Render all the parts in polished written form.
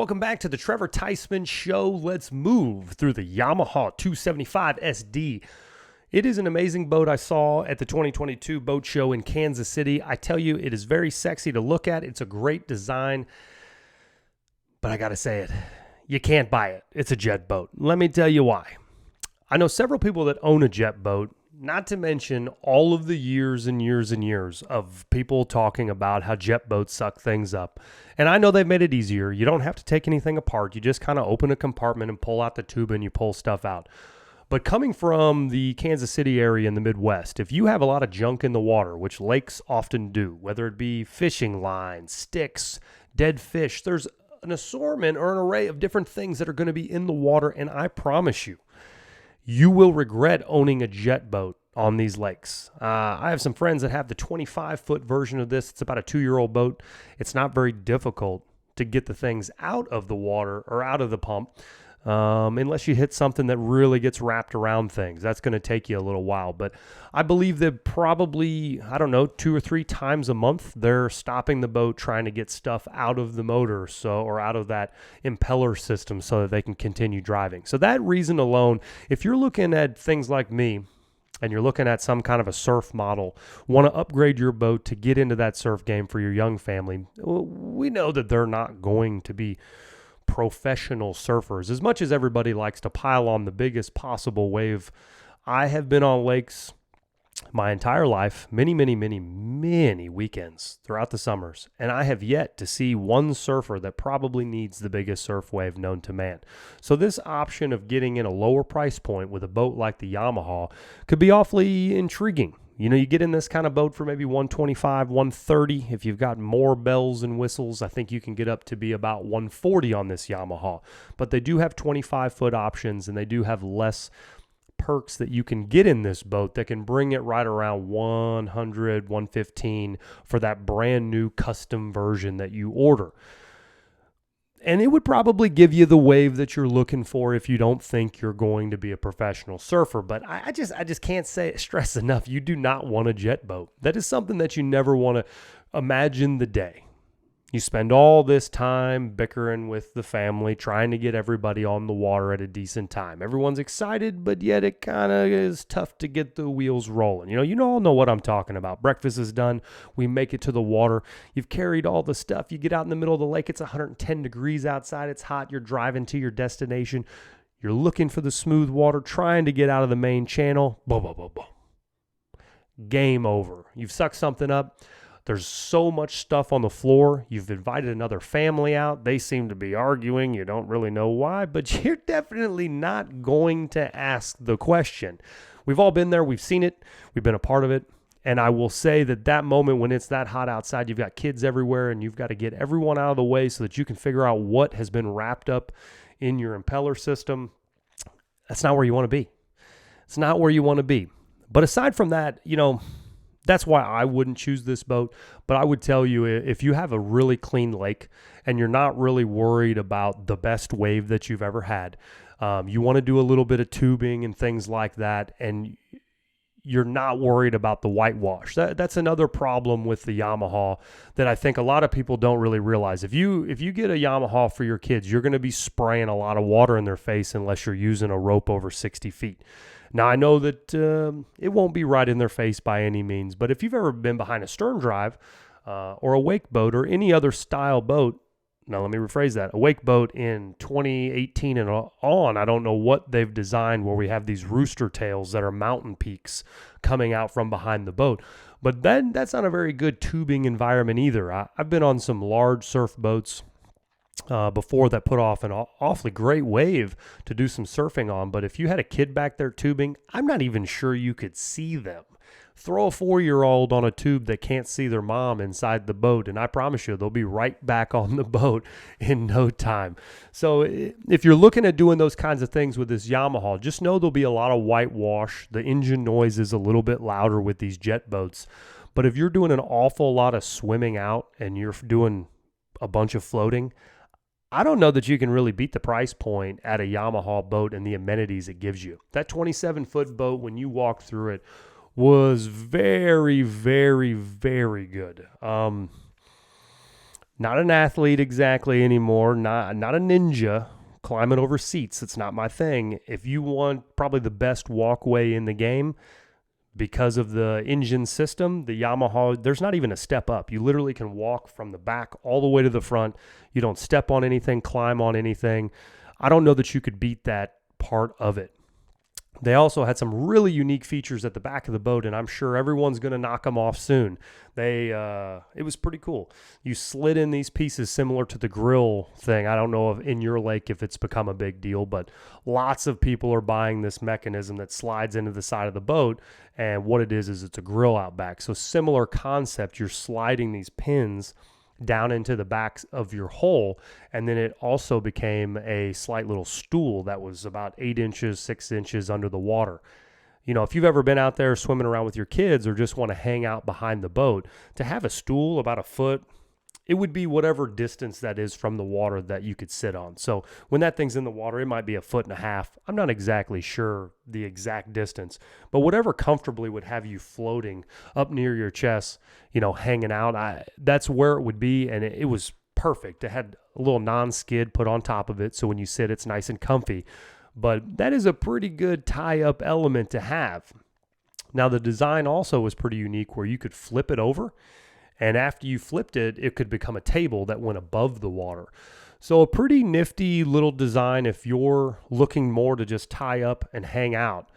Welcome back to the Trevor Teisman Show. Let's move through the Yamaha 275 SD. It is an amazing boat I saw at the 2022 boat show in Kansas City. I tell you, it is very sexy to look at. It's a great design, but I got to say it, you can't buy it. It's a jet boat. Let me tell you why. I know several people that own a jet boat, not to mention all of the years and years and years of people talking about how jet boats suck things up. And I know they've made it easier. You don't have to take anything apart. You just kind of open a compartment and pull out the tube and you pull stuff out. But coming from the Kansas City area in the Midwest, if you have a lot of junk in the water, which lakes often do, whether it be fishing lines, sticks, dead fish, there's an assortment or an array of different things that are going to be in the water. And I promise you, you will regret owning a jet boat on these lakes. I have some friends that have the 25-foot version of this. It's about a 2-year-old boat. It's not very difficult to get the things out of the water or out of the pump. Unless you hit something that really gets wrapped around things. That's going to take you a little while. But I believe that probably, 2 or 3 times a month, they're stopping the boat trying to get stuff out of the motor or out of that impeller system so that they can continue driving. So that reason alone, if you're looking at things like me, and you're looking at some kind of a surf model, want to upgrade your boat to get into that surf game for your young family, we know that they're not going to be professional surfers. As much as everybody likes to pile on the biggest possible wave, I have been on lakes my entire life, many weekends throughout the summers, and I have yet to see one surfer that probably needs the biggest surf wave known to man. So this option of getting in a lower price point with a boat like the Yamaha could be awfully intriguing. You know, you get in this kind of boat for maybe $125, $130. If you've got more bells and whistles, I think you can get up to be about $140 on this Yamaha. But they do have 25-foot options, and they do have less perks that you can get in this boat that can bring it right around $100, $115 for that brand new custom version that you order. And it would probably give you the wave that you're looking for if you don't think you're going to be a professional surfer. But I just can't stress enough, you do not want a jet boat. That is something that you never want to imagine the day. You spend all this time bickering with the family, trying to get everybody on the water at a decent time. Everyone's excited, but yet it kind of is tough to get the wheels rolling. You all know what I'm talking about. Breakfast is done. We make it to the water. You've carried all the stuff. You get out in the middle of the lake. It's 110 degrees outside. It's hot. You're driving to your destination. You're looking for the smooth water, trying to get out of the main channel. Boom, boom, boom, boom. Game over. You've sucked something up. There's so much stuff on the floor. You've invited another family out. They seem to be arguing. You don't really know why, but you're definitely not going to ask the question. We've all been there. We've seen it. We've been a part of it. And I will say that moment when it's that hot outside, you've got kids everywhere, and you've got to get everyone out of the way so that you can figure out what has been wrapped up in your impeller system. That's not where you want to be. It's not where you want to be. But aside from that, that's why I wouldn't choose this boat. But I would tell you, if you have a really clean lake and you're not really worried about the best wave that you've ever had, you want to do a little bit of tubing and things like that, and you're not worried about the whitewash. That's another problem with the Yamaha that I think a lot of people don't really realize. If you get a Yamaha for your kids, you're going to be spraying a lot of water in their face unless you're using a rope over 60 feet. Now, I know that it won't be right in their face by any means, but if you've ever been behind a stern drive or a wake boat or any other style boat, now let me rephrase that, a wake boat in 2018 and on, I don't know what they've designed where we have these rooster tails that are mountain peaks coming out from behind the boat. But then that's not a very good tubing environment either. I've been on some large surf boats before that put off an awfully great wave to do some surfing on. But if you had a kid back there tubing, I'm not even sure you could see them. Throw a 4-year-old on a tube that can't see their mom inside the boat, and I promise you they'll be right back on the boat in no time. So if you're looking at doing those kinds of things with this Yamaha, just know there'll be a lot of whitewash. The engine noise is a little bit louder with these jet boats. But if you're doing an awful lot of swimming out and you're doing a bunch of floating, I don't know that you can really beat the price point at a Yamaha boat and the amenities it gives you. That 27-foot boat, when you walked through it, was very, very, very good. Not an athlete exactly anymore, not a ninja climbing over seats. It's not my thing. If you want probably the best walkway in the game, because of the engine system, the Yamaha, there's not even a step up. You literally can walk from the back all the way to the front. You don't step on anything, climb on anything. I don't know that you could beat that part of it. They also had some really unique features at the back of the boat, and I'm sure everyone's going to knock them off soon. It was pretty cool. You slid in these pieces similar to the grill thing. I don't know if in your lake if it's become a big deal, but lots of people are buying this mechanism that slides into the side of the boat, and what it is it's a grill out back. So similar concept, you're sliding these pins down into the backs of your hole, and then it also became a slight little stool that was about 8 inches, 6 inches under the water. You know, if you've ever been out there swimming around with your kids or just want to hang out behind the boat, to have a stool about a foot, it would be whatever distance that is from the water that you could sit on. So when that thing's in the water, it might be 1.5 feet. I'm not exactly sure the exact distance, but whatever comfortably would have you floating up near your chest, you know, hanging out, that's where it would be. And it was perfect. It had a little non-skid put on top of it, so when you sit, it's nice and comfy. But that is a pretty good tie-up element to have. Now, the design also was pretty unique where you could flip it over, and after you flipped it, it could become a table that went above the water. So a pretty nifty little design if you're looking more to just tie up and hang out.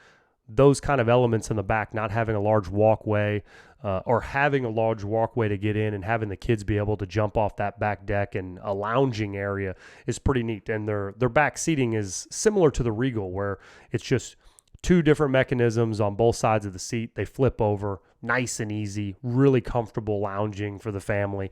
Those kind of elements in the back, not having a large walkway or having a large walkway to get in and having the kids be able to jump off that back deck and a lounging area is pretty neat. And their back seating is similar to the Regal, where it's just 2 different mechanisms on both sides of the seat. They flip over, nice and easy, really comfortable lounging for the family.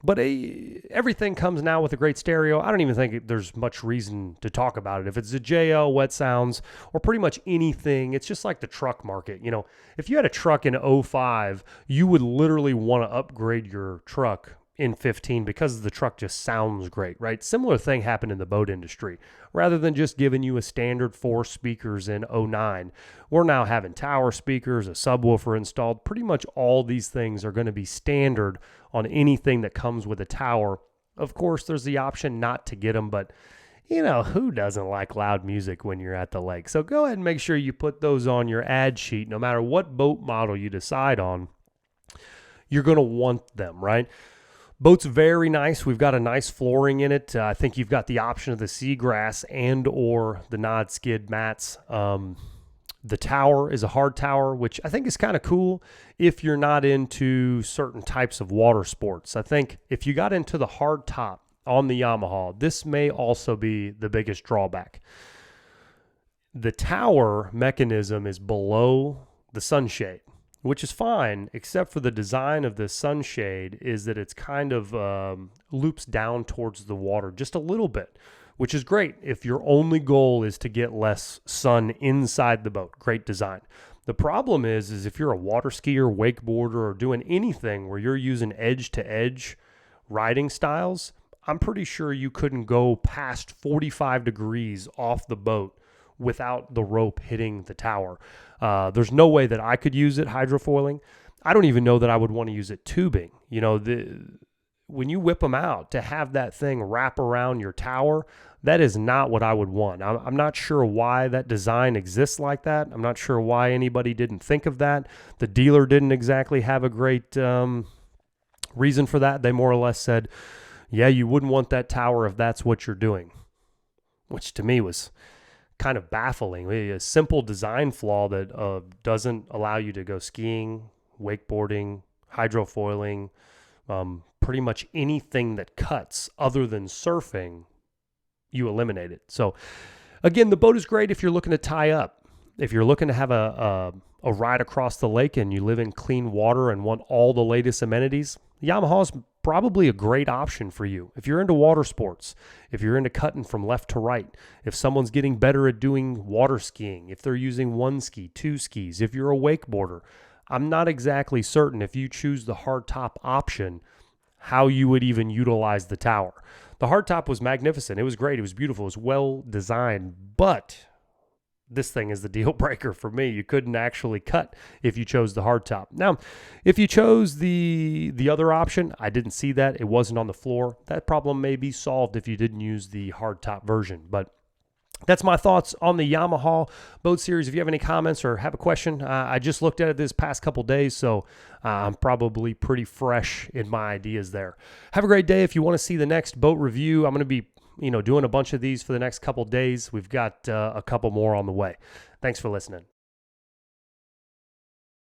But everything comes now with a great stereo. I don't even think there's much reason to talk about it. If it's a JL, Wet Sounds, or pretty much anything, it's just like the truck market. You know, if you had a truck in '05, you would literally want to upgrade your truck in 15 because the truck just sounds great, right? Similar thing happened in the boat industry. Rather than just giving you a standard 4 speakers in '09, we're now having tower speakers, a subwoofer installed. Pretty much all these things are going to be standard on anything that comes with a tower. Of course, there's the option not to get them, but you know, who doesn't like loud music when you're at the lake? So go ahead and make sure you put those on your ad sheet. No matter what boat model you decide on, you're going to want them, right? Boat's very nice. We've got a nice flooring in it. I think you've got the option of the seagrass and or the Nod skid mats. The tower is a hard tower, which I think is kind of cool if you're not into certain types of water sports. I think if you got into the hard top on the Yamaha, this may also be the biggest drawback. The tower mechanism is below the sunshade, which is fine, except for the design of the sunshade is that it's kind of loops down towards the water just a little bit, which is great if your only goal is to get less sun inside the boat. Great design. The problem is if you're a water skier, wakeboarder, or doing anything where you're using edge-to-edge riding styles, I'm pretty sure you couldn't go past 45 degrees off the boat without the rope hitting the tower. There's no way that I could use it hydrofoiling. I don't even know that I would want to use it tubing. You know, when you whip them out, to have that thing wrap around your tower, that is not what I would want. I'm not sure why that design exists like that. I'm not sure why anybody didn't think of that. The dealer didn't exactly have a great reason for that. They more or less said, yeah, you wouldn't want that tower if that's what you're doing, which to me was kind of baffling. A simple design flaw that doesn't allow you to go skiing, wakeboarding, hydrofoiling, pretty much anything that cuts other than surfing, you eliminate it. So again, the boat is great if you're looking to tie up. If you're looking to have a ride across the lake and you live in clean water and want all the latest amenities, Yamaha is probably a great option for you. If you're into water sports, if you're into cutting from left to right, if someone's getting better at doing water skiing, if they're using 1 ski, 2 skis, if you're a wakeboarder, I'm not exactly certain if you choose the hardtop option how you would even utilize the tower. The hardtop was magnificent. It was great. It was beautiful. It was well designed, but this thing is the deal breaker for me. You couldn't actually cut if you chose the hardtop. Now, if you chose the other option, I didn't see that. It wasn't on the floor. That problem may be solved if you didn't use the hardtop version. But that's my thoughts on the Yamaha boat series. If you have any comments or have a question, I just looked at it this past couple days, so I'm probably pretty fresh in my ideas there. Have a great day. If you want to see the next boat review, I'm going to be doing a bunch of these for the next couple days. We've got a couple more on the way. Thanks for listening.